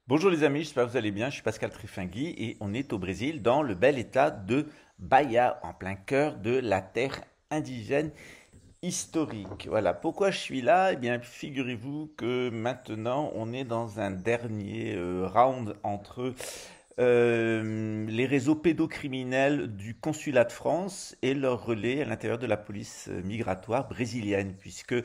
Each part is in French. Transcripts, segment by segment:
Bonjour les amis, j'espère que vous allez bien. Je suis Pascal Trifingui et on est au Brésil, dans le bel état de Bahia, en plein cœur de la terre indigène historique. Voilà, pourquoi je suis là? Eh bien, figurez-vous que maintenant on est dans un dernier round entre les réseaux pédocriminels du consulat de France et leurs relais à l'intérieur de la police migratoire brésilienne, puisque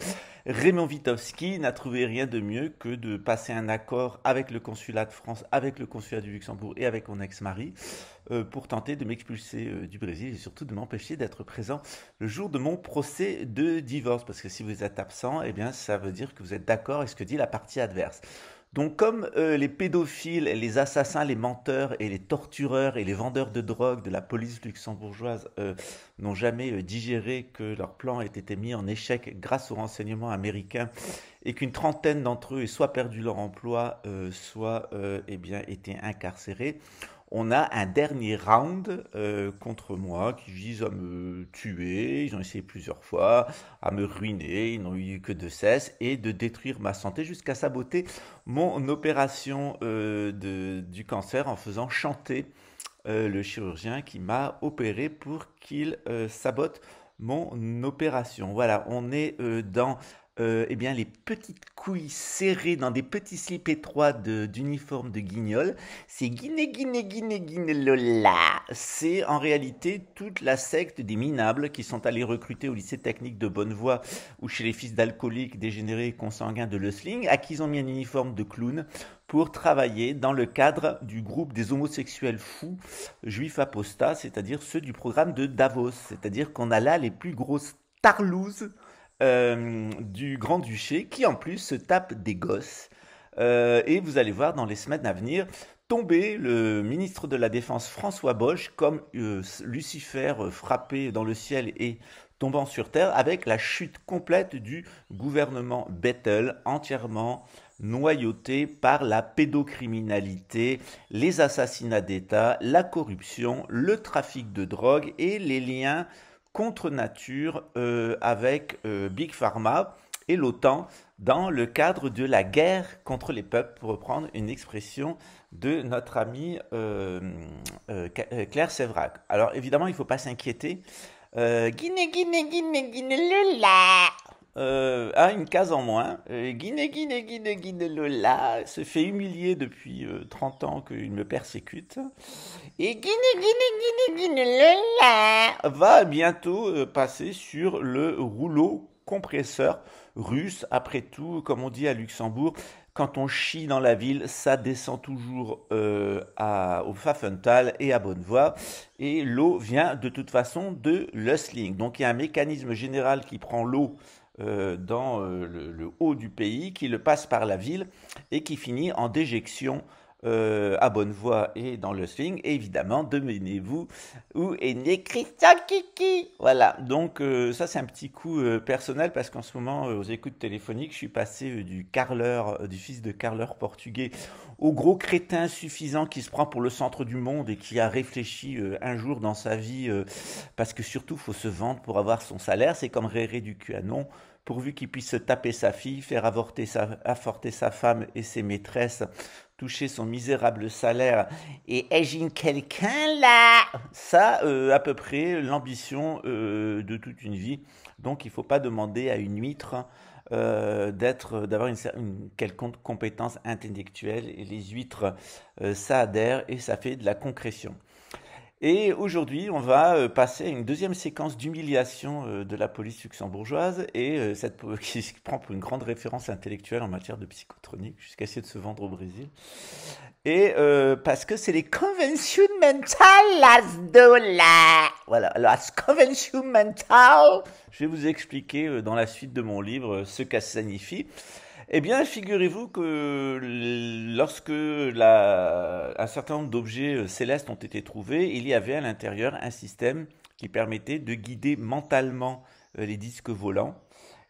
Raymond Witowski n'a trouvé rien de mieux que de passer un accord avec le consulat de France, avec le consulat du Luxembourg et avec mon ex-mari pour tenter de m'expulser du Brésil et surtout de m'empêcher d'être présent le jour de mon procès de divorce. Parce que si vous êtes absent, eh bien, ça veut dire que vous êtes d'accord avec ce que dit la partie adverse. Donc comme les pédophiles, les assassins, les menteurs et les tortureurs et les vendeurs de drogue de la police luxembourgeoise n'ont jamais digéré que leur plan ait été mis en échec grâce aux renseignements américains et qu'une trentaine d'entre eux aient soit perdu leur emploi, soit eh bien, été incarcérés, on a un dernier round contre moi qui vise à me tuer. Ils ont essayé plusieurs fois, à me ruiner. Ils n'ont eu que de cesse et de détruire ma santé jusqu'à saboter mon opération du cancer en faisant chanter le chirurgien qui m'a opéré pour qu'il sabote mon opération. Voilà, on est dans eh bien, les petites couilles serrées dans des petits slips étroits d'uniforme de guignol. C'est Guiné, Guiné, Guiné, Guiné, Lola. C'est en réalité toute la secte des minables qui sont allés recruter au lycée technique de Bonnevoie ou chez les fils d'alcooliques dégénérés et consanguins de Leusling, à qui ils ont mis un uniforme de clown pour travailler dans le cadre du groupe des homosexuels fous juifs apostats, c'est-à-dire ceux du programme de Davos. C'est-à-dire qu'on a là les plus grosses tarlouses du Grand-Duché qui en plus se tape des gosses. Et vous allez voir dans les semaines à venir tomber le ministre de la Défense François Bosch comme Lucifer frappé dans le ciel et tombant sur terre avec la chute complète du gouvernement Bettel entièrement noyauté par la pédocriminalité, les assassinats d'État, la corruption, le trafic de drogue et les liens contre nature avec Big Pharma et l'OTAN dans le cadre de la guerre contre les peuples, pour reprendre une expression de notre ami Claire Séverac. Alors évidemment, il ne faut pas s'inquiéter. Guinée, Guinée, Guinée, Guinée, Lola a une case en moins. Guinée, Guinée, Guinée, Guinée, Lola se fait humilier depuis 30 ans qu'il me persécute. Et Guinée, Guinée, Guinée, Guinée, Lola va bientôt passer sur le rouleau compresseur russe. Après tout, comme on dit à Luxembourg, quand on chie dans la ville, ça descend toujours au Pfaffenthal et à Bonnevoie. Et l'eau vient de toute façon de l'Ösling. Donc il y a un mécanisme général qui prend l'eau dans le haut du pays, qui le passe par la ville et qui finit en déjection à Bonnevoie et dans le swing. Et évidemment, devinez-vous où est né Christian Kiki. Voilà, donc ça c'est un petit coup personnel parce qu'en ce moment, aux écoutes téléphoniques, je suis passé du carleur, du fils de carleur portugais au gros crétin suffisant qui se prend pour le centre du monde et qui a réfléchi un jour dans sa vie parce que surtout, faut se vendre pour avoir son salaire. C'est comme Réré du QAnon pourvu qu'il puisse se taper sa fille, faire avorter sa femme et ses maîtresses, toucher son misérable salaire et ai-je quelqu'un là? Ça, à peu près, l'ambition de toute une vie. Donc, il ne faut pas demander à une huître d'avoir une quelconque compétence intellectuelle. Et les huîtres, ça adhère et ça fait de la concrétion. Et aujourd'hui, on va passer à une deuxième séquence d'humiliation de la police luxembourgeoise et qui se prend pour une grande référence intellectuelle en matière de psychotronique jusqu'à essayer de se vendre au Brésil. Et parce que c'est les conventions mentales, las dollars. Voilà, las conventions mentales. Je vais vous expliquer dans la suite de mon livre ce que ça signifie. Eh bien, figurez-vous que lorsque un certain nombre d'objets célestes ont été trouvés, il y avait à l'intérieur un système qui permettait de guider mentalement les disques volants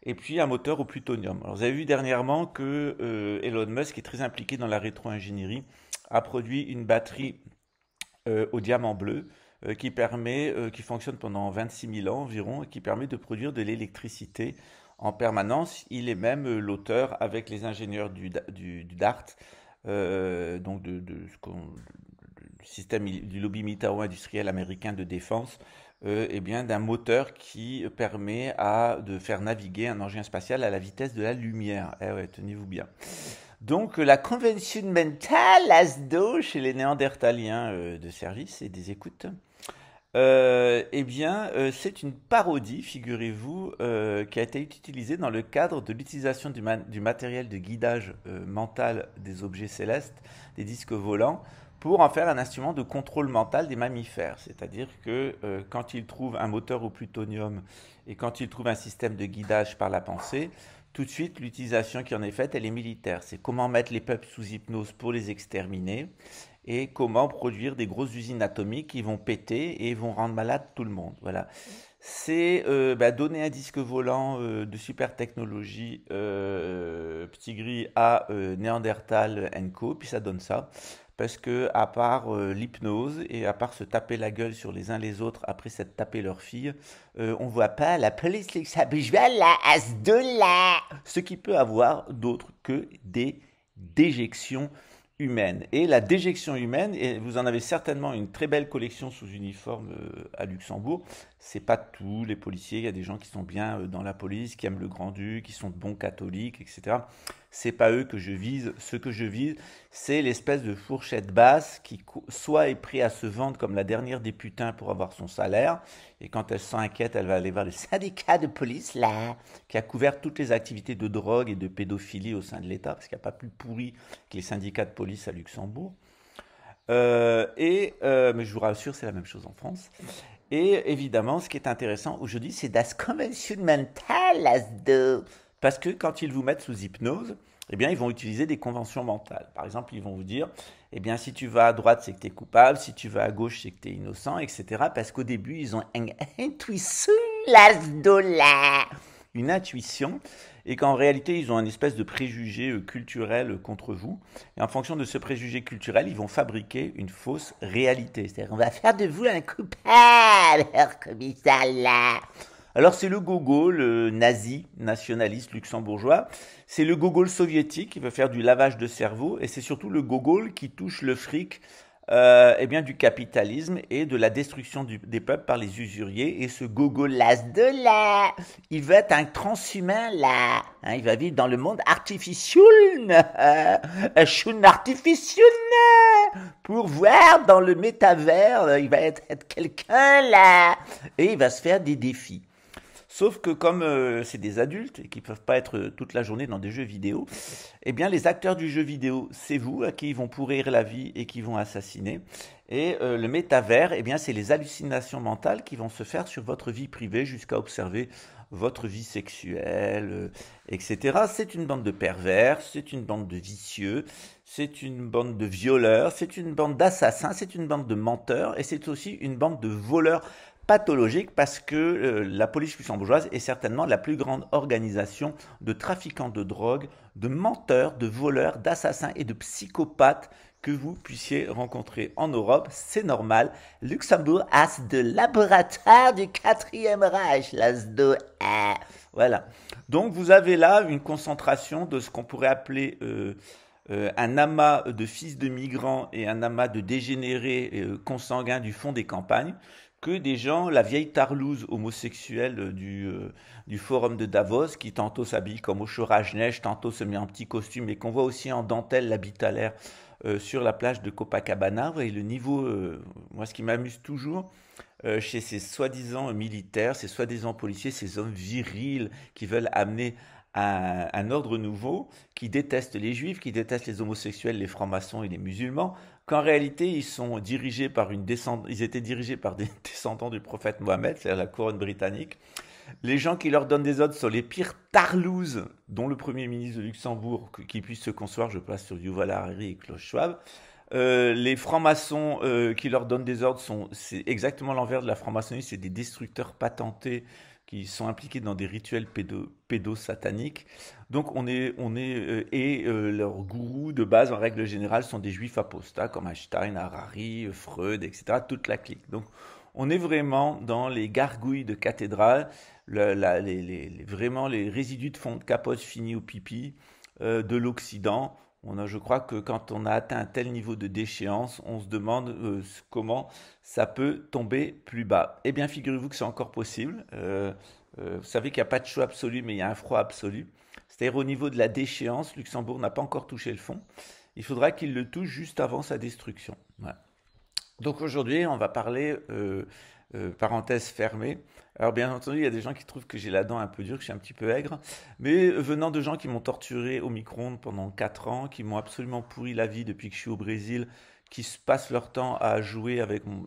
et puis un moteur au plutonium. Alors, vous avez vu dernièrement que Elon Musk est très impliqué dans la rétro-ingénierie, a produit une batterie au diamant bleu qui fonctionne pendant 26 000 ans environ et qui permet de produire de l'électricité en permanence. Il est même l'auteur, avec les ingénieurs du DART, donc du système du lobby militaro-industriel américain de défense, eh bien, d'un moteur qui permet de faire naviguer un engin spatial à la vitesse de la lumière. Eh ouais, tenez-vous bien. Donc, la convention mentale ASDO chez les Néandertaliens de service et des écoutes, eh bien, c'est une parodie, figurez-vous, qui a été utilisée dans le cadre de l'utilisation du matériel de guidage mental des objets célestes, des disques volants, pour en faire un instrument de contrôle mental des mammifères. C'est-à-dire que quand ils trouvent un moteur au plutonium et quand ils trouvent un système de guidage par la pensée, tout de suite, l'utilisation qui en est faite, elle est militaire. C'est comment mettre les peuples sous hypnose pour les exterminer et comment produire des grosses usines atomiques qui vont péter et vont rendre malade tout le monde. Voilà. C'est donner un disque volant de super technologie petit gris à Néandertal Co. Puis ça donne ça. Parce que à part l'hypnose et à part se taper la gueule sur les uns les autres après s'être tapé leur fille, on voit pas la police là, à ce là. Ce qui peut avoir d'autre que des déjections humaine. Et la déjection humaine, et vous en avez certainement une très belle collection sous uniforme à Luxembourg. C'est pas tous les policiers, il y a des gens qui sont bien dans la police, qui aiment le grand-duc, qui sont de bons catholiques, etc. C'est pas eux que je vise. Ce que je vise, c'est l'espèce de fourchette basse qui soit est prêt à se vendre comme la dernière des putains pour avoir son salaire, et quand elle s'inquiète, elle va aller voir le syndicat de police là, qui a couvert toutes les activités de drogue et de pédophilie au sein de l'État, parce qu'il n'y a pas plus pourri que les syndicats de police à Luxembourg. Mais je vous rassure, c'est la même chose en France. Et évidemment, ce qui est intéressant aujourd'hui, c'est das Convention mentale, parce que quand ils vous mettent sous hypnose, eh bien, ils vont utiliser des conventions mentales. Par exemple, ils vont vous dire, eh bien, si tu vas à droite, c'est que tu es coupable, si tu vas à gauche, c'est que tu es innocent, etc. Parce qu'au début, ils ont une intuition, une intuition, et qu'en réalité, ils ont un espèce de préjugé culturel contre vous. Et en fonction de ce préjugé culturel, ils vont fabriquer une fausse réalité. C'est-à-dire, on va faire de vous un coupable, comme ça là. Alors c'est le gogol nazi, nationaliste luxembourgeois, c'est le gogol soviétique qui veut faire du lavage de cerveau, et c'est surtout le gogol qui touche le fric eh bien, du capitalisme et de la destruction des peuples par les usuriers. Et ce gogolasse de là, il va être un transhumain là, hein, il va vivre dans le monde artificiel, artificiel, pour voir dans le métavers, il va être quelqu'un là, et il va se faire des défis. Sauf que comme c'est des adultes et qui ne peuvent pas être toute la journée dans des jeux vidéo, eh bien les acteurs du jeu vidéo, c'est vous à qui ils vont pourrir la vie et qui vont assassiner. Et le métavers, eh bien c'est les hallucinations mentales qui vont se faire sur votre vie privée jusqu'à observer votre vie sexuelle, etc. C'est une bande de pervers, c'est une bande de vicieux, c'est une bande de violeurs, c'est une bande d'assassins, c'est une bande de menteurs et c'est aussi une bande de voleurs pathologique parce que la police luxembourgeoise est certainement la plus grande organisation de trafiquants de drogue, de menteurs, de voleurs, d'assassins et de psychopathes que vous puissiez rencontrer en Europe. C'est normal. Luxembourg a de laboratoire du 4e Reich. Voilà. Donc vous avez là une concentration de ce qu'on pourrait appeler un amas de fils de migrants et un amas de dégénérés consanguins du fond des campagnes, que des gens, la vieille tarlouse homosexuelle du forum de Davos, qui tantôt s'habille comme au Chorage-Neige, tantôt se met en petit costume, et qu'on voit aussi en dentelle l'habit à l'air sur la plage de Copacabana. Et le niveau, moi ce qui m'amuse toujours, chez ces soi-disant militaires, ces soi-disant policiers, ces hommes virils qui veulent amener un ordre nouveau, qui détestent les juifs, qui détestent les homosexuels, les francs-maçons et les musulmans, qu'en réalité ils étaient dirigés par des descendants du prophète Mohammed, c'est-à-dire la couronne britannique. Les gens qui leur donnent des ordres sont les pires tarlouses, dont le Premier ministre de Luxembourg, qui puisse se concevoir, je passe sur Yuval Harari et Klaus Schwab. Les francs-maçons qui leur donnent des ordres c'est exactement l'envers de la franc-maçonnerie, c'est des destructeurs patentés qui sont impliqués dans des rituels pédosataniques. Donc leurs gourous de base, en règle générale, sont des juifs apostats comme Einstein, Harari, Freud, etc., toute la clique. Donc on est vraiment dans les gargouilles de cathédrale, vraiment les résidus de fond de capote finis au pipi de l'Occident. Je crois que quand on a atteint un tel niveau de déchéance, on se demande comment ça peut tomber plus bas. Eh bien, figurez-vous que c'est encore possible. Vous savez qu'il n'y a pas de chaud absolu, mais il y a un froid absolu. C'est-à-dire au niveau de la déchéance, Luxembourg n'a pas encore touché le fond. Il faudra qu'il le touche juste avant sa destruction. Voilà. Donc aujourd'hui, on va parler, parenthèse fermée. Alors bien entendu, il y a des gens qui trouvent que j'ai la dent un peu dure, que je suis un petit peu aigre, mais venant de gens qui m'ont torturé au micro-ondes pendant 4 ans, qui m'ont absolument pourri la vie depuis que je suis au Brésil, qui se passent leur temps à jouer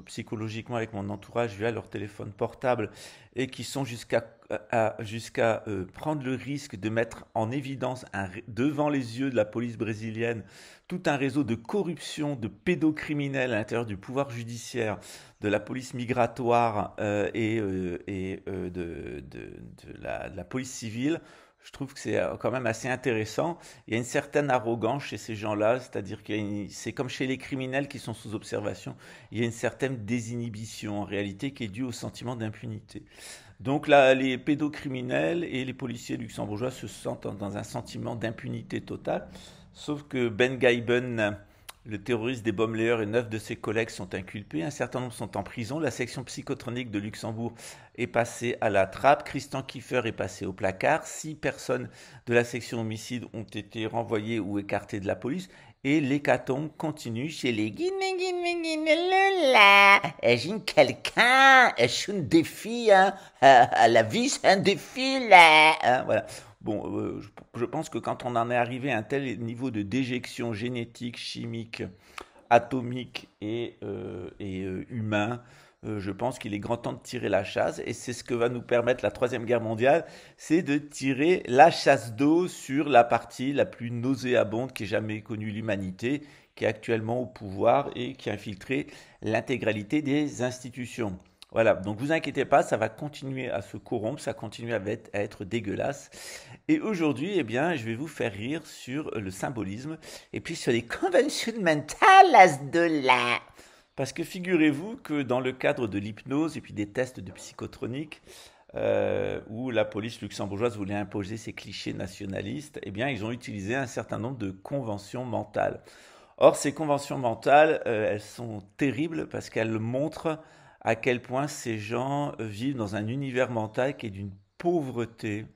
psychologiquement avec mon entourage via leur téléphone portable et qui sont jusqu'à prendre le risque de mettre en évidence devant les yeux de la police brésilienne tout un réseau de corruption, de pédocriminels à l'intérieur du pouvoir judiciaire, de la police migratoire de la police civile. Je trouve que c'est quand même assez intéressant. Il y a une certaine arrogance chez ces gens-là, c'est-à-dire que c'est comme chez les criminels qui sont sous observation, il y a une certaine désinhibition en réalité qui est due au sentiment d'impunité. Donc là, les pédocriminels et les policiers luxembourgeois se sentent dans un sentiment d'impunité totale, sauf que Ben Gaiben, le terroriste des Baumleier et 9 de ses collègues sont inculpés. Un certain nombre sont en prison. La section psychotronique de Luxembourg est passée à la trappe. Christian Kiefer est passé au placard. 6 personnes de la section homicide ont été renvoyées ou écartées de la police. Et l'hécatombe continue chez les Guinéguinéguinélola. J'ai quelqu'un, je un défi, hein. La vie c'est un défi là. Hein, voilà. Bon, je pense que quand on en est arrivé à un tel niveau de déjection génétique, chimique, atomique et humain, je pense qu'il est grand temps de tirer la chasse. Et c'est ce que va nous permettre la Troisième Guerre mondiale, c'est de tirer la chasse d'eau sur la partie la plus nauséabonde qu'ait jamais connue l'humanité, qui est actuellement au pouvoir et qui a infiltré l'intégralité des institutions. Voilà, donc vous inquiétez pas, ça va continuer à se corrompre, ça continue à être dégueulasse. Et aujourd'hui, eh bien, je vais vous faire rire sur le symbolisme et puis sur les conventions mentales de là. Parce que figurez-vous que dans le cadre de l'hypnose et puis des tests de psychotronique, où la police luxembourgeoise voulait imposer ses clichés nationalistes, eh bien, ils ont utilisé un certain nombre de conventions mentales. Or, ces conventions mentales, elles sont terribles parce qu'elles montrent à quel point ces gens vivent dans un univers mental qui est d'une pauvreté,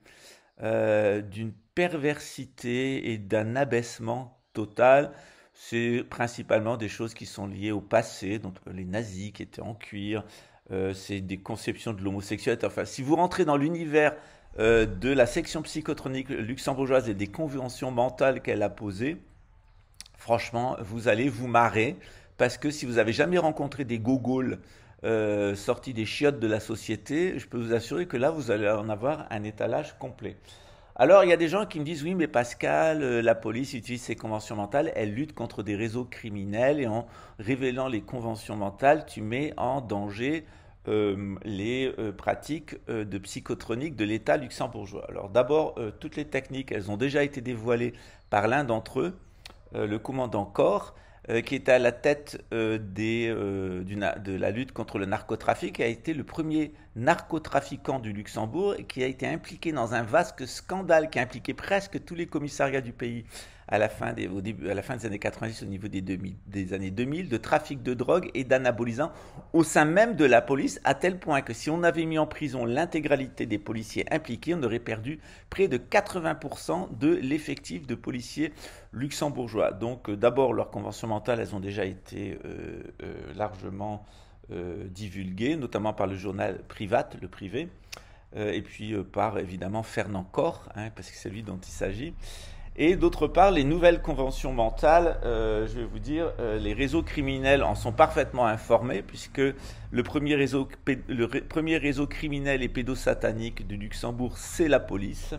d'une perversité et d'un abaissement total. C'est principalement des choses qui sont liées au passé, donc les nazis qui étaient en cuir, c'est des conceptions de l'homosexualité. Enfin, si vous rentrez dans l'univers de la section psychotronique luxembourgeoise et des conventions mentales qu'elle a posées, franchement, vous allez vous marrer, parce que si vous avez jamais rencontré des gogoles sortis des chiottes de la société, je peux vous assurer que là, vous allez en avoir un étalage complet. Alors, il y a des gens qui me disent, oui, mais Pascal, la police utilise ses conventions mentales, elle lutte contre des réseaux criminels et en révélant les conventions mentales, tu mets en danger les pratiques de psychotronique de l'État luxembourgeois. Alors d'abord, toutes les techniques, elles ont déjà été dévoilées par l'un d'entre eux, le commandant Corr, qui était à la tête de la lutte contre le narcotrafic, a été le premier narcotrafiquant du Luxembourg et qui a été impliqué dans un vaste scandale qui a impliqué presque tous les commissariats du pays à la fin des années 90, au niveau des années 2000, de trafic de drogue et d'anabolisants au sein même de la police, à tel point que si on avait mis en prison l'intégralité des policiers impliqués, on aurait perdu près de 80% de l'effectif de policiers luxembourgeois. Donc d'abord, leurs conventions mentales, elles ont déjà été largement divulguées, notamment par le journal Privat, le privé, et puis par évidemment Fernand Corr, hein, parce que c'est lui dont il s'agit. Et d'autre part, les nouvelles conventions mentales, je vais vous dire, les réseaux criminels en sont parfaitement informés, puisque le premier réseau criminel et pédosatanique du Luxembourg, c'est la police,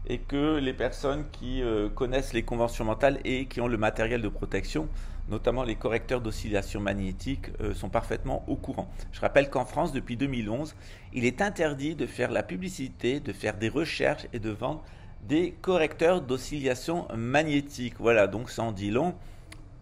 et que les personnes qui connaissent les conventions mentales et qui ont le matériel de protection, notamment les correcteurs d'oscillation magnétique, sont parfaitement au courant. Je rappelle qu'en France, depuis 2011, il est interdit de faire la publicité, de faire des recherches et de vendre des correcteurs d'oscillation magnétique. Voilà, donc ça en dit long.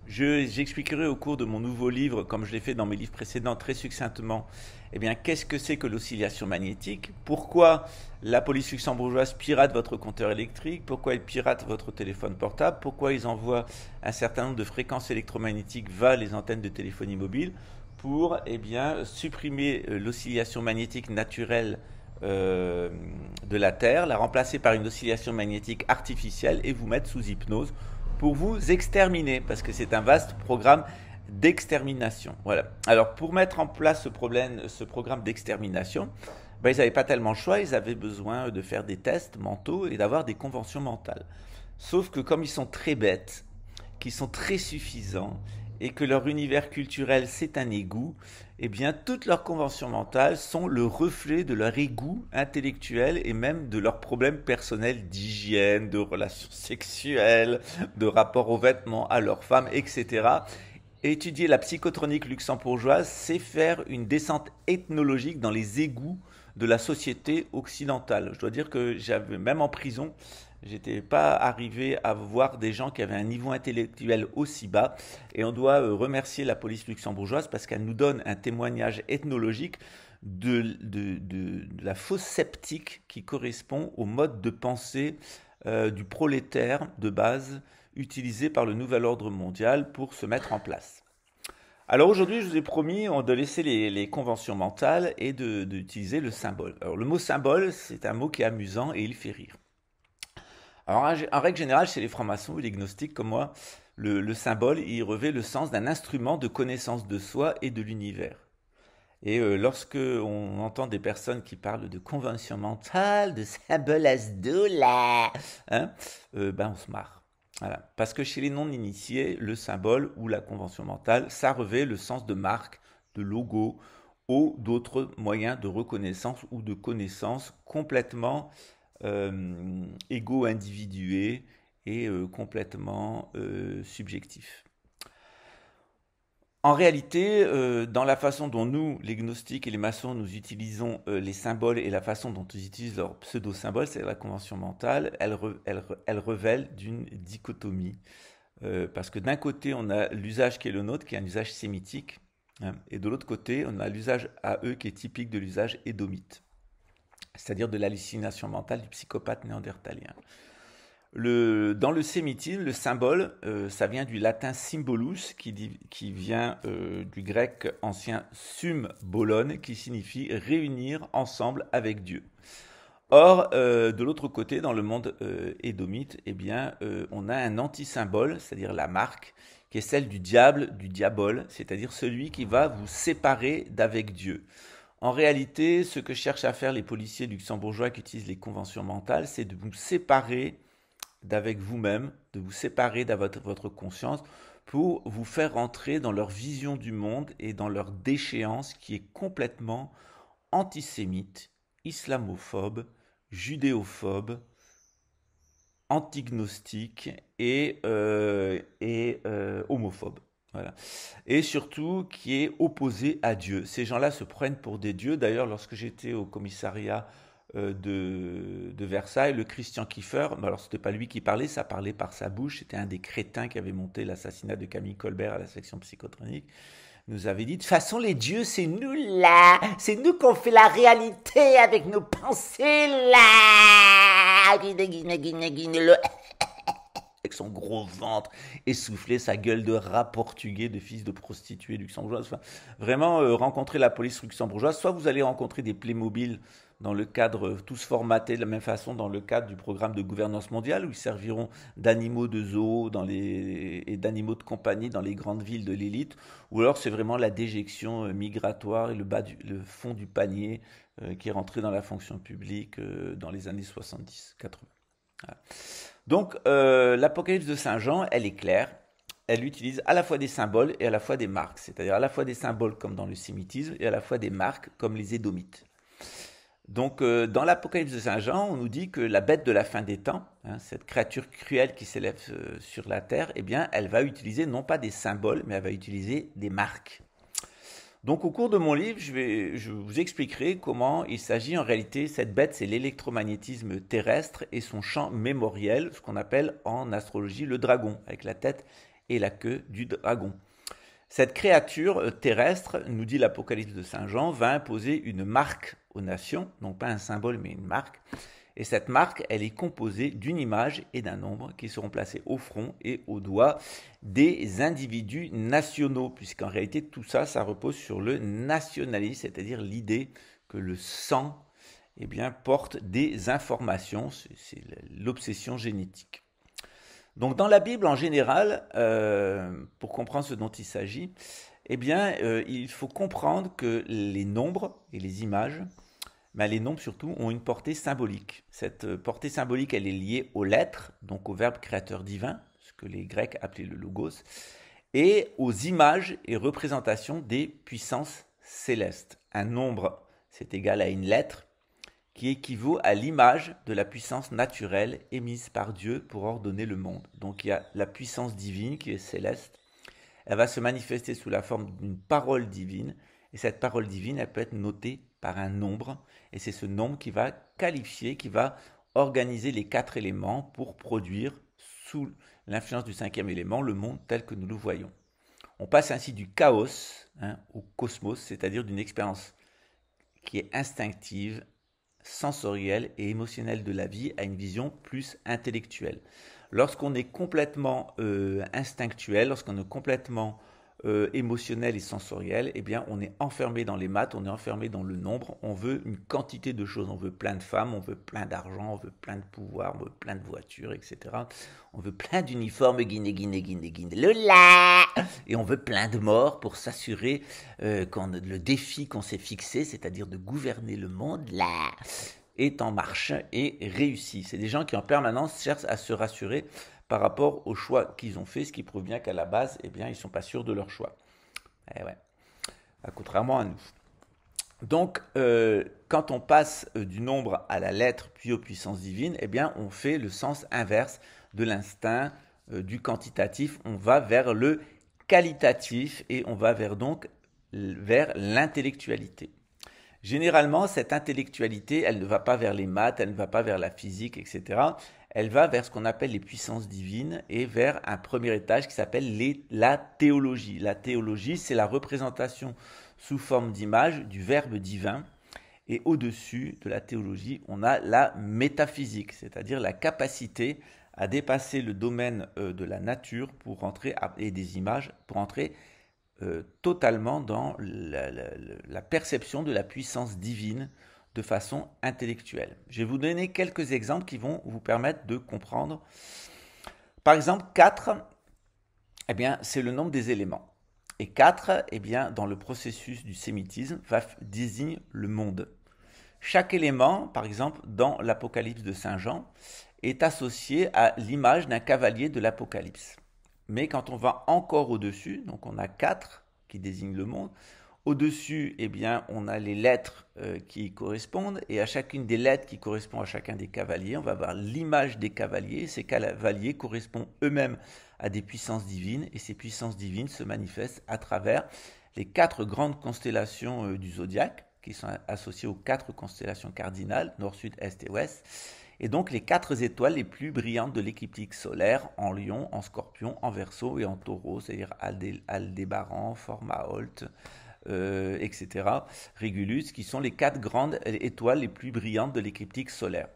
J'expliquerai au cours de mon nouveau livre, comme je l'ai fait dans mes livres précédents très succinctement, eh bien, qu'est-ce que c'est que l'oscillation magnétique? Pourquoi la police luxembourgeoise pirate votre compteur électrique? Pourquoi elle pirate votre téléphone portable? Pourquoi ils envoient un certain nombre de fréquences électromagnétiques vers les antennes de téléphonie mobile pour, eh bien, supprimer l'oscillation magnétique naturelle de la Terre, la remplacer par une oscillation magnétique artificielle et vous mettre sous hypnose pour vous exterminer, parce que c'est un vaste programme d'extermination. Voilà. Alors, pour mettre en place ce programme d'extermination, ben, ils n'avaient pas tellement le choix, ils avaient besoin de faire des tests mentaux et d'avoir des conventions mentales. Sauf que comme ils sont très bêtes, qu'ils sont très suffisants, et que leur univers culturel c'est un égout, eh bien toutes leurs conventions mentales sont le reflet de leur égout intellectuel et même de leurs problèmes personnels d'hygiène, de relations sexuelles, de rapport aux vêtements, à leurs femmes, etc. Étudier la psychotronique luxembourgeoise, c'est faire une descente ethnologique dans les égouts de la société occidentale. Je dois dire que j'avais même en prison, j'étais pas arrivé à voir des gens qui avaient un niveau intellectuel aussi bas. Et on doit remercier la police luxembourgeoise parce qu'elle nous donne un témoignage ethnologique de la fausse sceptique qui correspond au mode de pensée du prolétaire de base utilisé par le nouvel ordre mondial pour se mettre en place. Alors aujourd'hui, je vous ai promis de laisser les conventions mentales et d'utiliser le symbole. Alors le mot symbole, c'est un mot qui est amusant et il fait rire. Alors en règle générale, chez les francs-maçons ou les gnostiques comme moi, le symbole, il revêt le sens d'un instrument de connaissance de soi et de l'univers. Et lorsque on entend des personnes qui parlent de convention mentale, de symbole là, hein, ben on se marre. Voilà. Parce que chez les non-initiés, le symbole ou la convention mentale, ça revêt le sens de marque, de logo ou d'autres moyens de reconnaissance ou de connaissance complètement égo-individués et complètement subjectifs. En réalité, dans la façon dont nous, les gnostiques et les maçons, nous utilisons les symboles et la façon dont ils utilisent leurs pseudo-symboles, c'est la convention mentale, elle révèle d'une dichotomie. Parce que d'un côté, on a l'usage qui est le nôtre, qui est un usage sémitique, hein, et de l'autre côté, on a l'usage à eux qui est typique de l'usage édomite, c'est-à-dire de l'hallucination mentale du psychopathe néandertalien. Dans le sémitisme, le symbole, ça vient du latin symbolus, qui vient du grec ancien symbolon, qui signifie réunir ensemble avec Dieu. Or, de l'autre côté, dans le monde édomite, eh bien, on a un anti-symbole, c'est-à-dire la marque, qui est celle du diable, du diabole, c'est-à-dire celui qui va vous séparer d'avec Dieu. En réalité, ce que cherchent à faire les policiers luxembourgeois qui utilisent les conventions mentales, c'est de vous séparer d'avec vous-même, de vous séparer de votre conscience pour vous faire rentrer dans leur vision du monde et dans leur déchéance qui est complètement antisémite, islamophobe, judéophobe, antignostique et homophobe. Voilà. Et surtout qui est opposé à Dieu. Ces gens-là se prennent pour des dieux. D'ailleurs, lorsque j'étais au commissariat de Versailles, le Christian Kiefer, alors c'était pas lui qui parlait, ça parlait par sa bouche, c'était un des crétins qui avait monté l'assassinat de Camille Colbert à la section psychotronique, nous avait dit, de toute façon les dieux c'est nous là, c'est nous qu'on fait la réalité avec nos pensées là, avec son gros ventre, essoufflé, sa gueule de rat portugais, de fils de prostituée luxembourgeoise. Enfin, vraiment, rencontrer la police luxembourgeoise, soit vous allez rencontrer des Playmobil dans le cadre, tous formatés de la même façon dans le cadre du programme de gouvernance mondiale, où ils serviront d'animaux de zoo et d'animaux de compagnie dans les grandes villes de l'élite, ou alors c'est vraiment la déjection migratoire et le fond du panier qui est rentré dans la fonction publique dans les années 70-80. Voilà. Donc, l'Apocalypse de Saint Jean, elle est claire. Elle utilise à la fois des symboles et à la fois des marques. C'est-à-dire à la fois des symboles comme dans le sémitisme et à la fois des marques comme les édomites. Donc, dans l'Apocalypse de Saint Jean, on nous dit que la bête de la fin des temps, hein, cette créature cruelle qui s'élève sur la terre, eh bien, elle va utiliser non pas des symboles, mais elle va utiliser des marques. Donc au cours de mon livre, je vous expliquerai comment il s'agit en réalité, cette bête c'est l'électromagnétisme terrestre et son champ mémoriel, ce qu'on appelle en astrologie le dragon, avec la tête et la queue du dragon. Cette créature terrestre, nous dit l'Apocalypse de Saint Jean, va imposer une marque aux nations, non pas un symbole mais une marque. Et cette marque, elle est composée d'une image et d'un nombre qui seront placés au front et au doigt des individus nationaux, puisqu'en réalité tout ça, ça repose sur le nationalisme, c'est-à-dire l'idée que le sang porte des informations, c'est l'obsession génétique. Donc dans la Bible en général, pour comprendre ce dont il s'agit, il faut comprendre que les nombres et les images, les nombres surtout, ont une portée symbolique. Cette portée symbolique, elle est liée aux lettres, donc au verbe créateur divin, ce que les Grecs appelaient le logos, et aux images et représentations des puissances célestes. Un nombre, c'est égal à une lettre, qui équivaut à l'image de la puissance naturelle émise par Dieu pour ordonner le monde. Donc il y a la puissance divine qui est céleste. Elle va se manifester sous la forme d'une parole divine. Et cette parole divine, elle peut être notée par un nombre. Et c'est ce nombre qui va qualifier, qui va organiser les 4 éléments pour produire, sous l'influence du 5e élément, le monde tel que nous le voyons. On passe ainsi du chaos au cosmos, c'est-à-dire d'une expérience qui est instinctive, sensorielle et émotionnelle de la vie à une vision plus intellectuelle. Lorsqu'on est complètement instinctuel, lorsqu'on est complètement émotionnel et sensoriel, on est enfermé dans les maths, on est enfermé dans le nombre, on veut une quantité de choses, on veut plein de femmes, on veut plein d'argent, on veut plein de pouvoir, on veut plein de voitures, etc. On veut plein d'uniformes, Lola, et on veut plein de morts pour s'assurer que le défi qu'on s'est fixé, c'est-à-dire de gouverner le monde, là, est en marche et réussi. C'est des gens qui en permanence cherchent à se rassurer par rapport aux choix qu'ils ont fait, ce qui prouve bien qu'à la base, ils ne sont pas sûrs de leur choix. Contrairement à nous. Donc, quand on passe du nombre à la lettre, puis aux puissances divines, on fait le sens inverse de l'instinct, du quantitatif. On va vers le qualitatif et on va vers l'intellectualité. Généralement, cette intellectualité, elle ne va pas vers les maths, elle ne va pas vers la physique, etc. Elle va vers ce qu'on appelle les puissances divines et vers un premier étage qui s'appelle la théologie. La théologie, c'est la représentation sous forme d'image du verbe divin. Et au-dessus de la théologie, on a la métaphysique, c'est-à-dire la capacité à dépasser le domaine de la nature pour rentrer, et des images, pour entrer totalement dans la perception de la puissance divine de façon intellectuelle. Je vais vous donner quelques exemples qui vont vous permettre de comprendre. Par exemple, 4, c'est le nombre des éléments. Et 4, dans le processus du sémitisme, désigne le monde. Chaque élément, par exemple, dans l'Apocalypse de Saint Jean, est associé à l'image d'un cavalier de l'Apocalypse. Mais quand on va encore au-dessus, donc on a 4 qui désignent le monde, au-dessus, on a les lettres qui correspondent, et à chacune des lettres qui correspond à chacun des cavaliers, on va avoir l'image des cavaliers. Ces cavaliers correspondent eux-mêmes à des puissances divines, et ces puissances divines se manifestent à travers les 4 grandes constellations du zodiaque, qui sont associées aux 4 constellations cardinales, nord, sud, est et ouest, et donc les 4 étoiles les plus brillantes de l'écliptique solaire, en Lion, en Scorpion, en Verseau et en Taureau, c'est-à-dire Aldébaran, Formahaut, etc., Régulus, qui sont les 4 grandes étoiles les plus brillantes de l'écliptique solaire.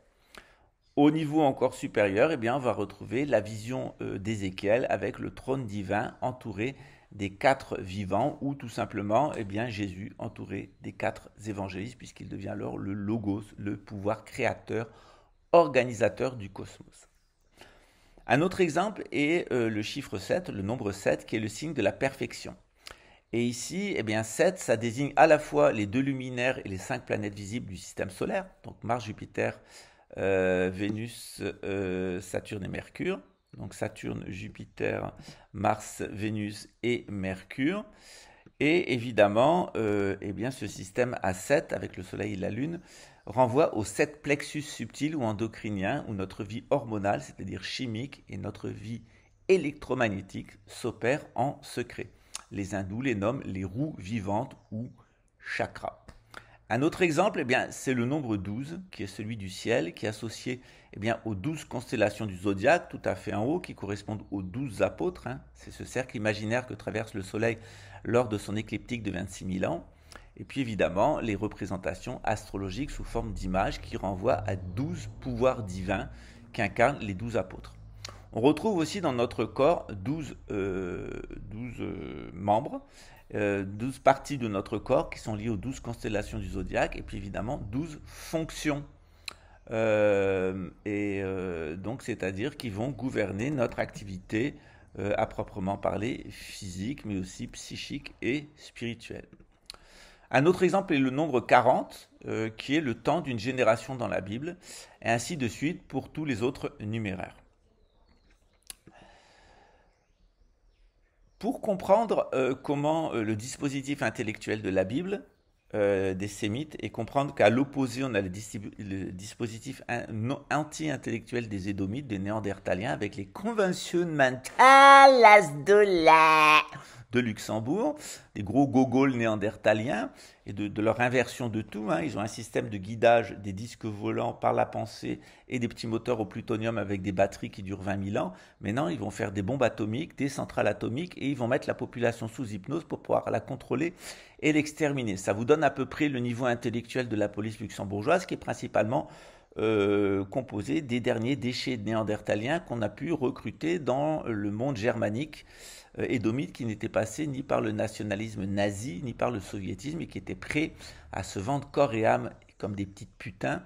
Au niveau encore supérieur, on va retrouver la vision d'Ézéchiel avec le trône divin entouré des 4 vivants, ou tout simplement Jésus entouré des 4 évangélistes, puisqu'il devient alors le logos, le pouvoir créateur, organisateur du cosmos. Un autre exemple est le chiffre 7, le nombre 7, qui est le signe de la perfection. Et ici, 7, ça désigne à la fois les 2 luminaires et les 5 planètes visibles du système solaire, donc Mars, Jupiter, Vénus, Saturne et Mercure. Donc Saturne, Jupiter, Mars, Vénus et Mercure. Et évidemment, ce système à 7, avec le Soleil et la Lune, renvoie aux 7 plexus subtils ou endocriniens, où notre vie hormonale, c'est-à-dire chimique, et notre vie électromagnétique s'opèrent en secret. Les hindous les nomment les roues vivantes ou chakras. Un autre exemple, eh bien, c'est le nombre 12, qui est celui du ciel, qui est associé eh bien, aux 12 constellations du zodiaque, tout à fait en haut, qui correspondent aux 12 apôtres. Hein. C'est ce cercle imaginaire que traverse le Soleil lors de son écliptique de 26 000 ans. Et puis évidemment, les représentations astrologiques sous forme d'images qui renvoient à 12 pouvoirs divins qui incarnent les 12 apôtres. On retrouve aussi dans notre corps 12 membres, 12 parties de notre corps qui sont liées aux 12 constellations du zodiaque, et puis évidemment 12 fonctions. Donc c'est-à-dire qui vont gouverner notre activité à proprement parler physique, mais aussi psychique et spirituelle. Un autre exemple est le nombre 40, qui est le temps d'une génération dans la Bible, et ainsi de suite pour tous les autres numéraires. Pour comprendre comment le dispositif intellectuel de la Bible, des Sémites, et comprendre qu'à l'opposé, on a le dispositif anti-intellectuel des Édomites, des Néandertaliens, avec les conventions mentales de Luxembourg, des gros gogols néandertaliens, et de leur inversion de tout. Hein. Ils ont un système de guidage des disques volants par la pensée et des petits moteurs au plutonium avec des batteries qui durent 20 000 ans. Maintenant, ils vont faire des bombes atomiques, des centrales atomiques, et ils vont mettre la population sous hypnose pour pouvoir la contrôler et l'exterminer. Ça vous donne à peu près le niveau intellectuel de la police luxembourgeoise, qui est principalement composé des derniers déchets néandertaliens qu'on a pu recruter dans le monde germanique édomite, qui n'était passé ni par le nationalisme nazi ni par le soviétisme, et qui était prêt à se vendre corps et âme comme des petites putains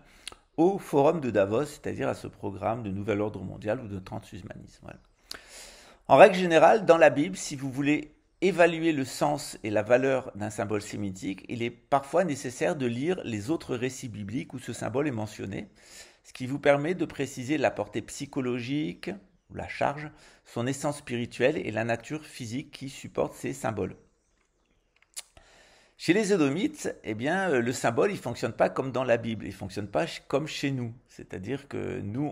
au forum de Davos, c'est-à-dire à ce programme de nouvel ordre mondial ou de transhumanisme. Voilà. En règle générale, dans la Bible, si vous voulez évaluer le sens et la valeur d'un symbole sémitique, il est parfois nécessaire de lire les autres récits bibliques où ce symbole est mentionné, ce qui vous permet de préciser la portée psychologique, ou la charge, son essence spirituelle et la nature physique qui supporte ces symboles. Chez les Édomites, eh bien, le symbole, il ne fonctionne pas comme dans la Bible, il ne fonctionne pas comme chez nous. C'est-à-dire que nous,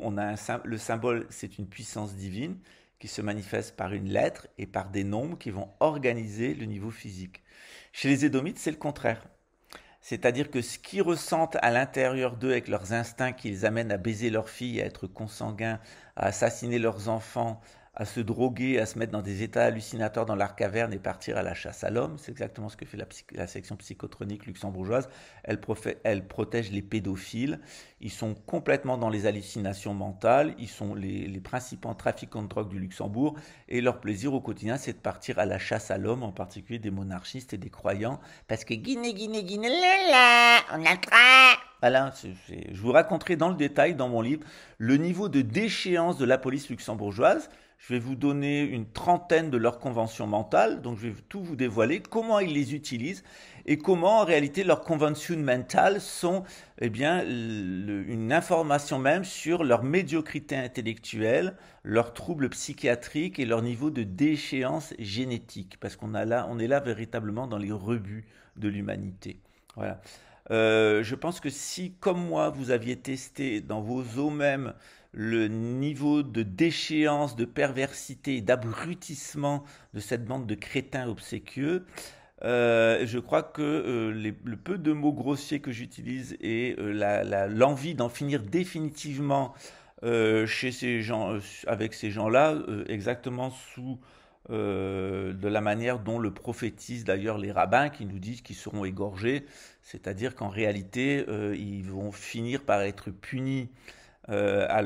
le symbole, c'est une puissance divine qui se manifeste par une lettre et par des nombres qui vont organiser le niveau physique. Chez les Édomites, c'est le contraire. C'est-à-dire que ce qu'ils ressentent à l'intérieur d'eux avec leurs instincts qui les amènent à baiser leurs filles, à être consanguins, à assassiner leurs enfants, à se droguer, à se mettre dans des états hallucinateurs dans leur caverne et partir à la chasse à l'homme. C'est exactement ce que fait la section psychotronique luxembourgeoise. Elle protège les pédophiles. Ils sont complètement dans les hallucinations mentales. Ils sont les principaux trafiquants de drogue du Luxembourg. Et leur plaisir au quotidien, c'est de partir à la chasse à l'homme, en particulier des monarchistes et des croyants. Parce que Guinée, là, on a le train. Voilà, je vous raconterai dans le détail, dans mon livre, le niveau de déchéance de la police luxembourgeoise. Je vais vous donner une trentaine de leurs conventions mentales, donc je vais tout vous dévoiler, comment ils les utilisent et comment en réalité leurs conventions mentales sont une information même sur leur médiocrité intellectuelle, leurs troubles psychiatriques et leur niveau de déchéance génétique, parce on est là véritablement dans les rebuts de l'humanité. Voilà. Je pense que si, comme moi, vous aviez testé dans vos os même le niveau de déchéance, de perversité et d'abrutissement de cette bande de crétins obséquieux, je crois que le peu de mots grossiers que j'utilise et l'envie d'en finir définitivement chez ces gens, avec ces gens-là, exactement sous de la manière dont le prophétisent d'ailleurs les rabbins qui nous disent qu'ils seront égorgés, c'est-à-dire qu'en réalité, ils vont finir par être punis avec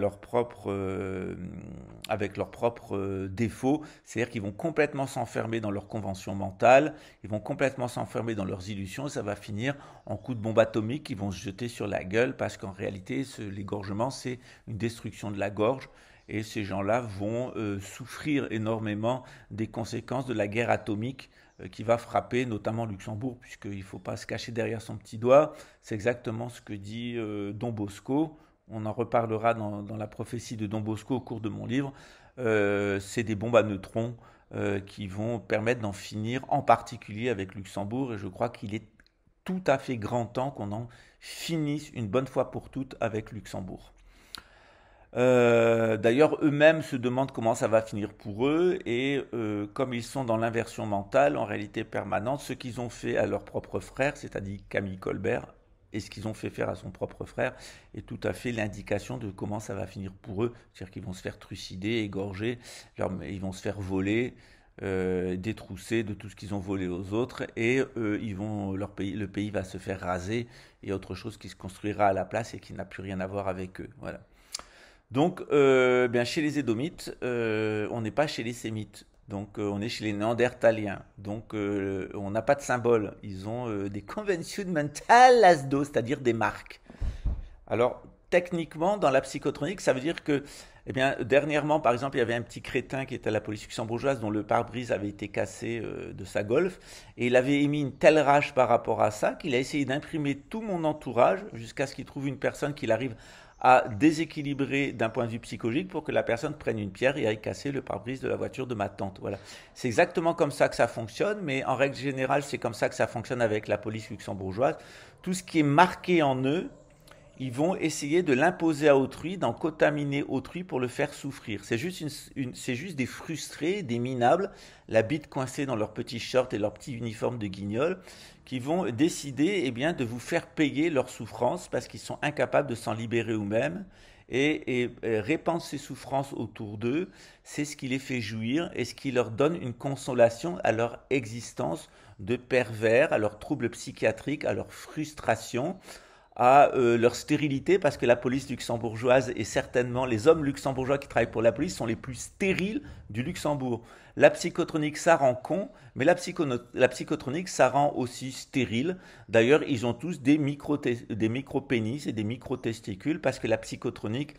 leurs propres défauts, c'est-à-dire qu'ils vont complètement s'enfermer dans leur convention mentale, ils vont complètement s'enfermer dans leurs illusions, et ça va finir en coups de bombe atomique qui vont se jeter sur la gueule, parce qu'en réalité, l'égorgement, c'est une destruction de la gorge, et ces gens-là vont souffrir énormément des conséquences de la guerre atomique qui va frapper notamment Luxembourg, puisqu'il ne faut pas se cacher derrière son petit doigt. C'est exactement ce que dit Don Bosco. On en reparlera dans la prophétie de Don Bosco au cours de mon livre. C'est des bombes à neutrons qui vont permettre d'en finir, en particulier avec Luxembourg. Et je crois qu'il est tout à fait grand temps qu'on en finisse une bonne fois pour toutes avec Luxembourg. D'ailleurs, eux-mêmes se demandent comment ça va finir pour eux, et comme ils sont dans l'inversion mentale, en réalité permanente, ce qu'ils ont fait à leurs propres frères, c'est-à-dire Camille Colbert, et ce qu'ils ont fait faire à son propre frère est tout à fait l'indication de comment ça va finir pour eux. C'est-à-dire qu'ils vont se faire trucider, égorger, ils vont se faire voler, détrousser de tout ce qu'ils ont volé aux autres, et le pays va se faire raser, et autre chose qui se construira à la place et qui n'a plus rien à voir avec eux. Voilà. Donc, bien chez les Édomites, on n'est pas chez les Sémites. Donc, on est chez les Néandertaliens. Donc, on n'a pas de symbole. Ils ont des convention lasdo, c'est-à-dire des marques. Alors, techniquement, dans la psychotronique, ça veut dire que, eh bien, dernièrement, par exemple, il y avait un petit crétin qui était à la police luxembourgeoise dont le pare-brise avait été cassé de sa Golf, et il avait émis une telle rage par rapport à ça qu'il a essayé d'imprimer tout mon entourage jusqu'à ce qu'il trouve une personne qu'il arrive à déséquilibrer d'un point de vue psychologique pour que la personne prenne une pierre et aille casser le pare-brise de la voiture de ma tante. Voilà. C'est exactement comme ça que ça fonctionne, mais en règle générale, c'est comme ça que ça fonctionne avec la police luxembourgeoise. Tout ce qui est marqué en eux, ils vont essayer de l'imposer à autrui, d'en contaminer autrui pour le faire souffrir. C'est juste, c'est juste des frustrés, des minables, la bite coincée dans leurs petits shorts et leurs petits uniformes de guignol, qui vont décider eh bien, de vous faire payer leur souffrance parce qu'ils sont incapables de s'en libérer eux-mêmes. Et répandre ces souffrances autour d'eux, c'est ce qui les fait jouir et ce qui leur donne une consolation à leur existence de pervers, à leurs troubles psychiatriques, à leur frustration, à leur stérilité, parce que la police luxembourgeoise et certainement les hommes luxembourgeois qui travaillent pour la police sont les plus stériles du Luxembourg. La psychotronique, ça rend con, mais la psychotronique, ça rend aussi stérile. D'ailleurs, ils ont tous des micro-pénis et des micro-testicules, parce que la psychotronique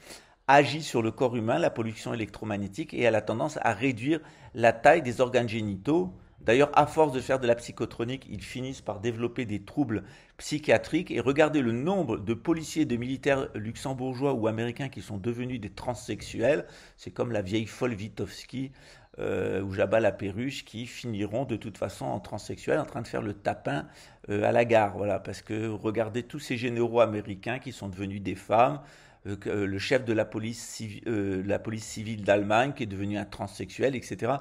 agit sur le corps humain, la pollution électromagnétique, et elle a tendance à réduire la taille des organes génitaux. D'ailleurs, à force de faire de la psychotronique, ils finissent par développer des troubles psychiatriques. Et regardez le nombre de policiers et de militaires luxembourgeois ou américains qui sont devenus des transsexuels. C'est comme la vieille folle Witowski ou Jabba la perruche qui finiront de toute façon en transsexuels en train de faire le tapin à la gare. Voilà, parce que regardez tous ces généraux américains qui sont devenus des femmes. Le chef de la police civile d'Allemagne qui est devenu un transsexuel, etc.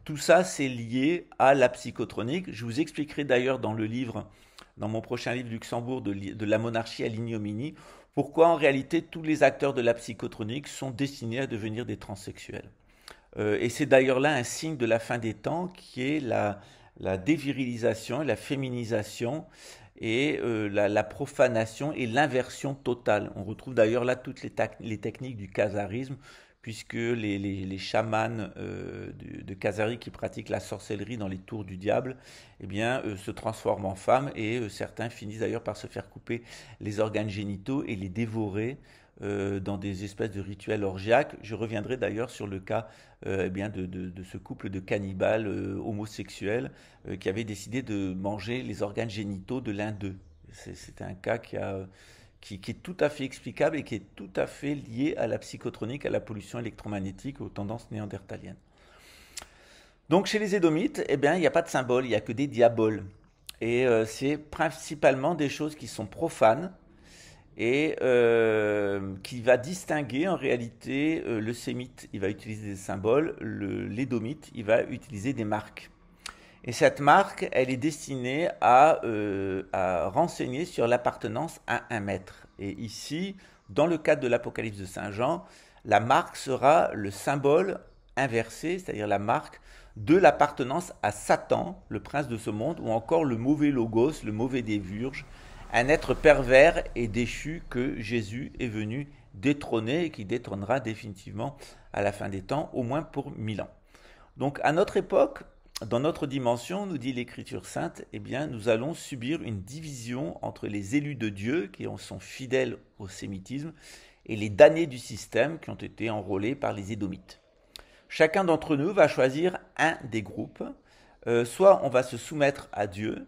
Tout ça, c'est lié à la psychotronique. Je vous expliquerai d'ailleurs dans le livre, dans mon prochain livre Luxembourg, de la monarchie à l'ignominie, pourquoi en réalité tous les acteurs de la psychotronique sont destinés à devenir des transsexuels. Et c'est d'ailleurs là un signe de la fin des temps qui est la dévirilisation, la féminisation et la profanation et l'inversion totale. On retrouve d'ailleurs là toutes les techniques du khazarisme, puisque les chamans de Khazari qui pratiquent la sorcellerie dans les tours du diable, eh bien, se transforment en femmes, et certains finissent d'ailleurs par se faire couper les organes génitaux et les dévorer dans des espèces de rituels orgiaques. Je reviendrai d'ailleurs sur le cas eh bien de ce couple de cannibales homosexuels qui avaient décidé de manger les organes génitaux de l'un d'eux. C'est un cas qui est tout à fait explicable et qui est tout à fait lié à la psychotronique, à la pollution électromagnétique, aux tendances néandertaliennes. Donc chez les Édomites, eh bien, il n'y a pas de symbole, il n'y a que des diaboles. Et c'est principalement des choses qui sont profanes et qui va distinguer en réalité le sémite, il va utiliser des symboles, l'édomite, il va utiliser des marques. Et cette marque, elle est destinée à renseigner sur l'appartenance à un maître. Et ici, dans le cadre de l'Apocalypse de Saint Jean, la marque sera le symbole inversé, c'est-à-dire la marque de l'appartenance à Satan, le prince de ce monde, ou encore le mauvais logos, le mauvais dévurge, un être pervers et déchu que Jésus est venu détrôner et qui détrônera définitivement à la fin des temps, au moins pour 1000 ans. Donc à notre époque, dans notre dimension, nous dit l'Écriture sainte, eh bien, nous allons subir une division entre les élus de Dieu, qui sont fidèles au sémitisme, et les damnés du système, qui ont été enrôlés par les Édomites. Chacun d'entre nous va choisir un des groupes. Soit on va se soumettre à Dieu,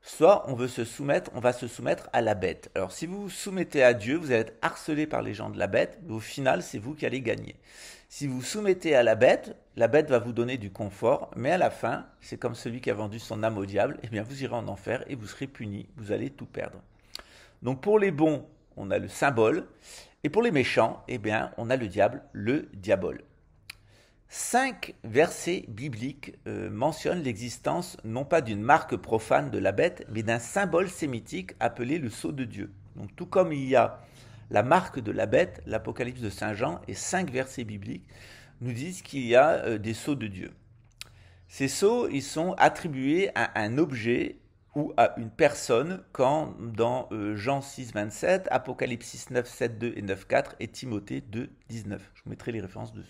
soit on va se soumettre à la bête. Alors si vous vous soumettez à Dieu, vous allez être harcelé par les gens de la bête, mais au final, c'est vous qui allez gagner. Si vous vous soumettez à la bête va vous donner du confort, mais à la fin, c'est comme celui qui a vendu son âme au diable, eh bien vous irez en enfer et vous serez puni, vous allez tout perdre. Donc pour les bons, on a le symbole, et pour les méchants, eh bien on a le diable, le diabole. 5 versets bibliques mentionnent l'existence non pas d'une marque profane de la bête, mais d'un symbole sémitique appelé le sceau de Dieu. Donc tout comme il y a la marque de la bête, l'Apocalypse de Saint Jean et 5 versets bibliques nous disent qu'il y a des sceaux de Dieu. Ces sceaux, ils sont attribués à un objet ou à une personne quand dans Jean 6, 27, Apocalypse 6, 9, 7, 2 et 9, 4 et Timothée 2, 19. Je vous mettrai les références dessous.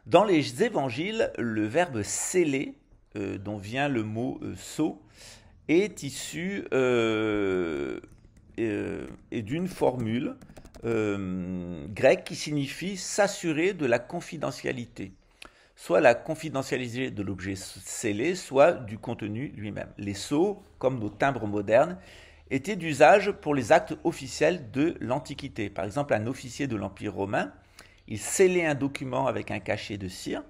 Dans les évangiles, le verbe sceller, dont vient le mot sceau, est issu d'une formule grecque qui signifie s'assurer de la confidentialité. Soit la confidentialité de l'objet scellé, soit du contenu lui-même. Les sceaux, comme nos timbres modernes, étaient d'usage pour les actes officiels de l'Antiquité. Par exemple, un officier de l'Empire romain, il scellait un document avec un cachet de cire,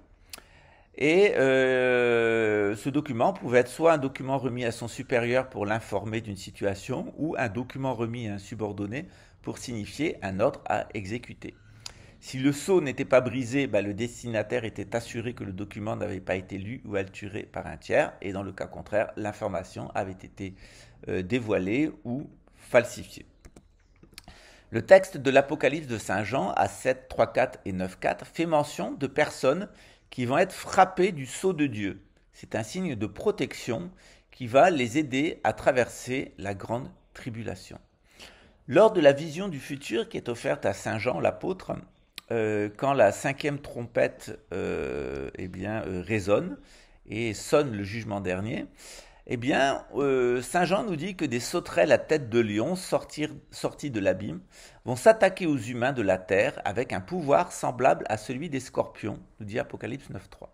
et ce document pouvait être soit un document remis à son supérieur pour l'informer d'une situation, ou un document remis à un subordonné pour signifier un ordre à exécuter. Si le sceau n'était pas brisé, le destinataire était assuré que le document n'avait pas été lu ou altéré par un tiers, et dans le cas contraire, l'information avait été dévoilée ou falsifiée. Le texte de l'Apocalypse de Saint Jean, à 7, 3, 4 et 9, 4, fait mention de personnes qui vont être frappées du sceau de Dieu. C'est un signe de protection qui va les aider à traverser la grande tribulation. Lors de la vision du futur qui est offerte à Saint Jean l'apôtre, quand la 5e trompette résonne et sonne le jugement dernier, Saint Jean nous dit que des sauterelles à tête de lion sortis de l'abîme vont s'attaquer aux humains de la terre avec un pouvoir semblable à celui des scorpions, nous dit Apocalypse 9.3.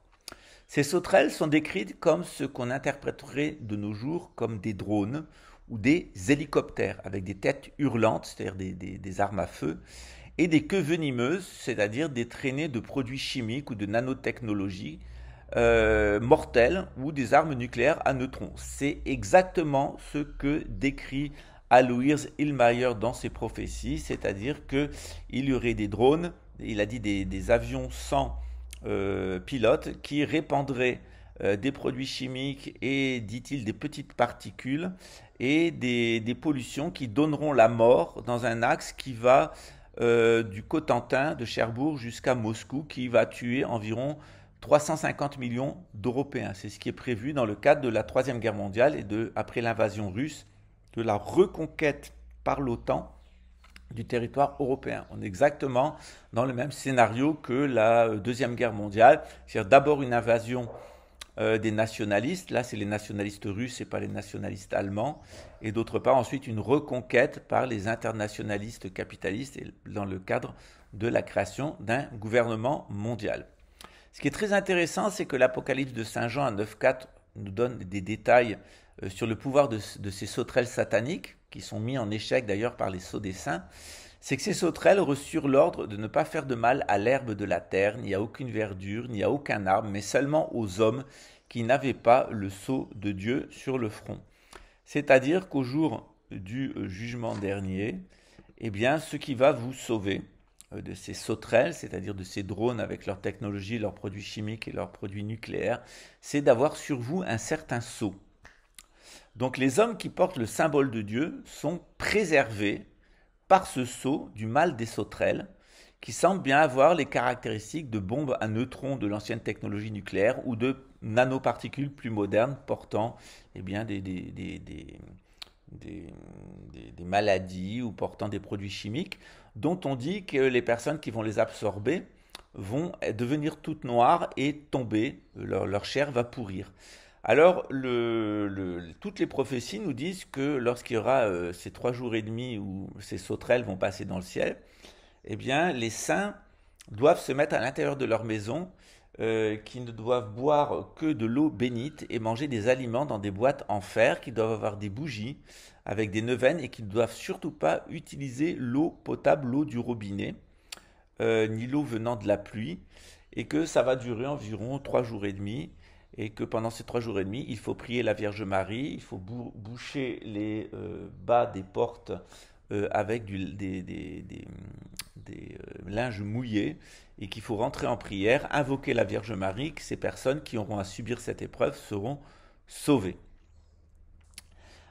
Ces sauterelles sont décrites comme ce qu'on interpréterait de nos jours comme des drones ou des hélicoptères avec des têtes hurlantes, c'est-à-dire des armes à feu, et des queues venimeuses, c'est-à-dire des traînées de produits chimiques ou de nanotechnologie mortelles ou des armes nucléaires à neutrons. C'est exactement ce que décrit Alois Illmayer dans ses prophéties, c'est-à-dire qu'il y aurait des drones, il a dit des avions sans pilote qui répandraient des produits chimiques et, dit-il, des petites particules et des pollutions qui donneront la mort dans un axe qui va du Cotentin de Cherbourg jusqu'à Moscou, qui va tuer environ 350 millions d'Européens. C'est ce qui est prévu dans le cadre de la Troisième Guerre mondiale et après l'invasion russe, de la reconquête par l'OTAN du territoire européen. On est exactement dans le même scénario que la Deuxième Guerre mondiale, c'est-à-dire d'abord une invasion des nationalistes, là c'est les nationalistes russes et pas les nationalistes allemands, et d'autre part ensuite une reconquête par les internationalistes capitalistes et dans le cadre de la création d'un gouvernement mondial. Ce qui est très intéressant, c'est que l'Apocalypse de Saint Jean à 9.4 nous donne des détails sur le pouvoir de ces sauterelles sataniques, qui sont mis en échec d'ailleurs par les sceaux des saints. C'est que ces sauterelles reçurent l'ordre de ne pas faire de mal à l'herbe de la terre, ni à aucune verdure, ni à aucun arbre, mais seulement aux hommes qui n'avaient pas le sceau de Dieu sur le front. C'est-à-dire qu'au jour du jugement dernier, ce qui va vous sauver de ces sauterelles, c'est-à-dire de ces drones avec leur technologie, leurs produits chimiques et leurs produits nucléaires, c'est d'avoir sur vous un certain sceau. Donc les hommes qui portent le symbole de Dieu sont préservés par ce sceau du mal des sauterelles, qui semble bien avoir les caractéristiques de bombes à neutrons de l'ancienne technologie nucléaire ou de nanoparticules plus modernes portant des maladies ou portant des produits chimiques dont on dit que les personnes qui vont les absorber vont devenir toutes noires et tomber, leur chair va pourrir. Alors, toutes les prophéties nous disent que lorsqu'il y aura ces 3 jours et demi où ces sauterelles vont passer dans le ciel, les saints doivent se mettre à l'intérieur de leur maison, qui ne doivent boire que de l'eau bénite et manger des aliments dans des boîtes en fer, qui doivent avoir des bougies avec des neuvaines et qui ne doivent surtout pas utiliser l'eau potable, l'eau du robinet, ni l'eau venant de la pluie, et que ça va durer environ 3 jours et demi, et que pendant ces 3 jours et demi, il faut prier la Vierge Marie, il faut boucher les bas des portes avec des linges mouillés et qu'il faut rentrer en prière, invoquer la Vierge Marie, que ces personnes qui auront à subir cette épreuve seront sauvées.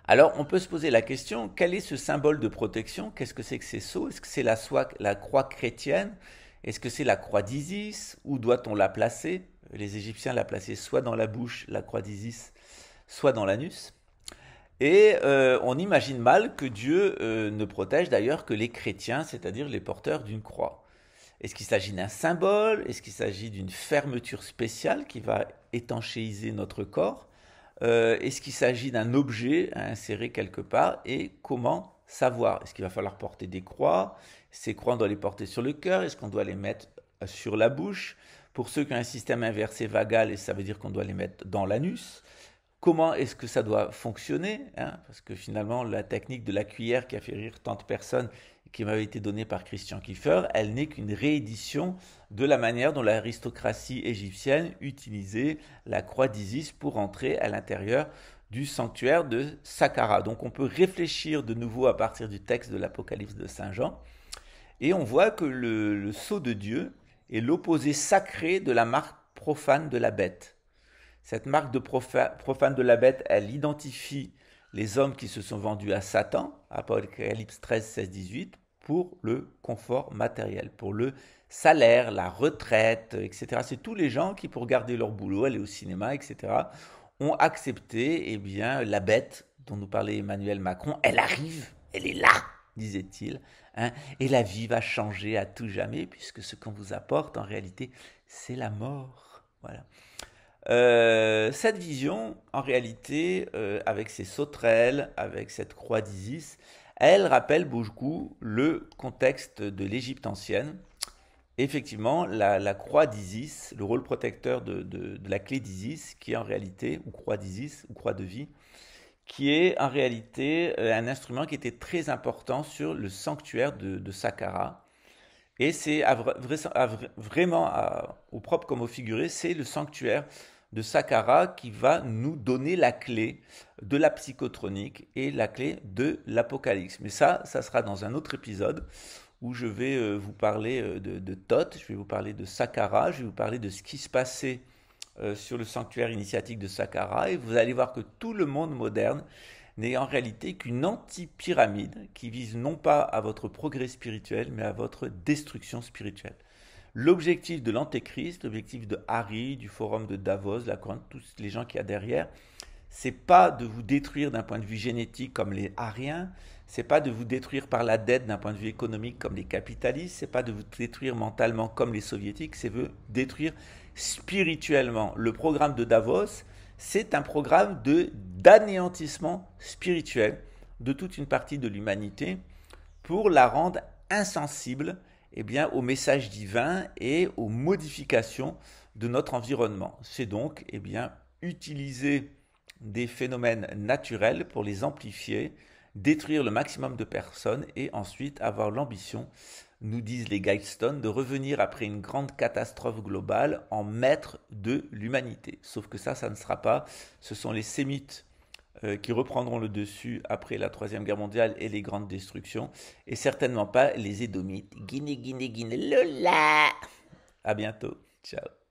Alors, on peut se poser la question, quel est ce symbole de protection? Qu'est-ce que c'est que ces sceaux? Est-ce que c'est la croix chrétienne? Est-ce que c'est la croix d'Isis? Où doit-on la placer? Les Égyptiens la plaçaient soit dans la bouche, la croix d'Isis, soit dans l'anus. Et on imagine mal que Dieu ne protège d'ailleurs que les chrétiens, c'est-à-dire les porteurs d'une croix. Est-ce qu'il s'agit d'un symbole? Est-ce qu'il s'agit d'une fermeture spéciale qui va étanchéiser notre corps? Est-ce qu'il s'agit d'un objet à insérer quelque part? Et comment savoir? Est-ce qu'il va falloir porter des croix? Ces croix, on doit les porter sur le cœur? Est-ce qu'on doit les mettre sur la bouche? Pour ceux qui ont un système inversé vagal, et ça veut dire qu'on doit les mettre dans l'anus. Comment est-ce que ça doit fonctionner, hein? Parce que finalement, la technique de la cuillère qui a fait rire tant de personnes, qui m'avait été donnée par Christian Kiefer, elle n'est qu'une réédition de la manière dont l'aristocratie égyptienne utilisait la croix d'Isis pour entrer à l'intérieur du sanctuaire de Saqqara. Donc on peut réfléchir de nouveau à partir du texte de l'Apocalypse de Saint Jean, et on voit que le sceau de Dieu est l'opposé sacré de la marque profane de la bête. Cette marque de profane de la bête, elle identifie les hommes qui se sont vendus à Satan, Apocalypse 13, 16, 18, pour le confort matériel, pour le salaire, la retraite, etc. C'est tous les gens qui, pour garder leur boulot, aller au cinéma, etc., ont accepté la bête dont nous parlait Emmanuel Macron. Elle arrive, elle est là, disait-il, hein, et la vie va changer à tout jamais, puisque ce qu'on vous apporte, en réalité, c'est la mort. Voilà. Cette vision, en réalité, avec ses sauterelles, avec cette croix d'Isis, elle rappelle beaucoup le contexte de l'Égypte ancienne. Effectivement, la croix d'Isis, le rôle protecteur de la clé d'Isis, qui est en réalité, ou croix d'Isis, ou croix de vie, qui est en réalité un instrument qui était très important sur le sanctuaire de Saqqara. Et c'est vraiment, au propre comme au figuré, c'est le sanctuaire de Saqqara qui va nous donner la clé de la psychotronique et la clé de l'Apocalypse. Mais ça sera dans un autre épisode où je vais vous parler de Thoth, je vais vous parler de Saqqara, je vais vous parler de ce qui se passait sur le sanctuaire initiatique de Saqqara, et vous allez voir que tout le monde moderne n'est en réalité qu'une anti-pyramide qui vise non pas à votre progrès spirituel, mais à votre destruction spirituelle. L'objectif de l'Antéchrist, l'objectif de Harry, du forum de Davos, la couronne, tous les gens qu'il y a derrière, c'est pas de vous détruire d'un point de vue génétique comme les Ariens, c'est pas de vous détruire par la dette d'un point de vue économique comme les capitalistes, c'est pas de vous détruire mentalement comme les soviétiques, c'est de vous détruire spirituellement. Le programme de Davos, c'est un programme d'anéantissement spirituel de toute une partie de l'humanité pour la rendre insensible au message divin et aux modifications de notre environnement. C'est donc utiliser des phénomènes naturels pour les amplifier, détruire le maximum de personnes et ensuite avoir l'ambition, nous disent les Guidestones, de revenir après une grande catastrophe globale en maître de l'humanité. Sauf que ça ne sera pas. Ce sont les Sémites qui reprendront le dessus après la Troisième Guerre mondiale et les grandes destructions, et certainement pas les Édomites. Guinée, Guinée, Guinée, Lola. À bientôt. Ciao.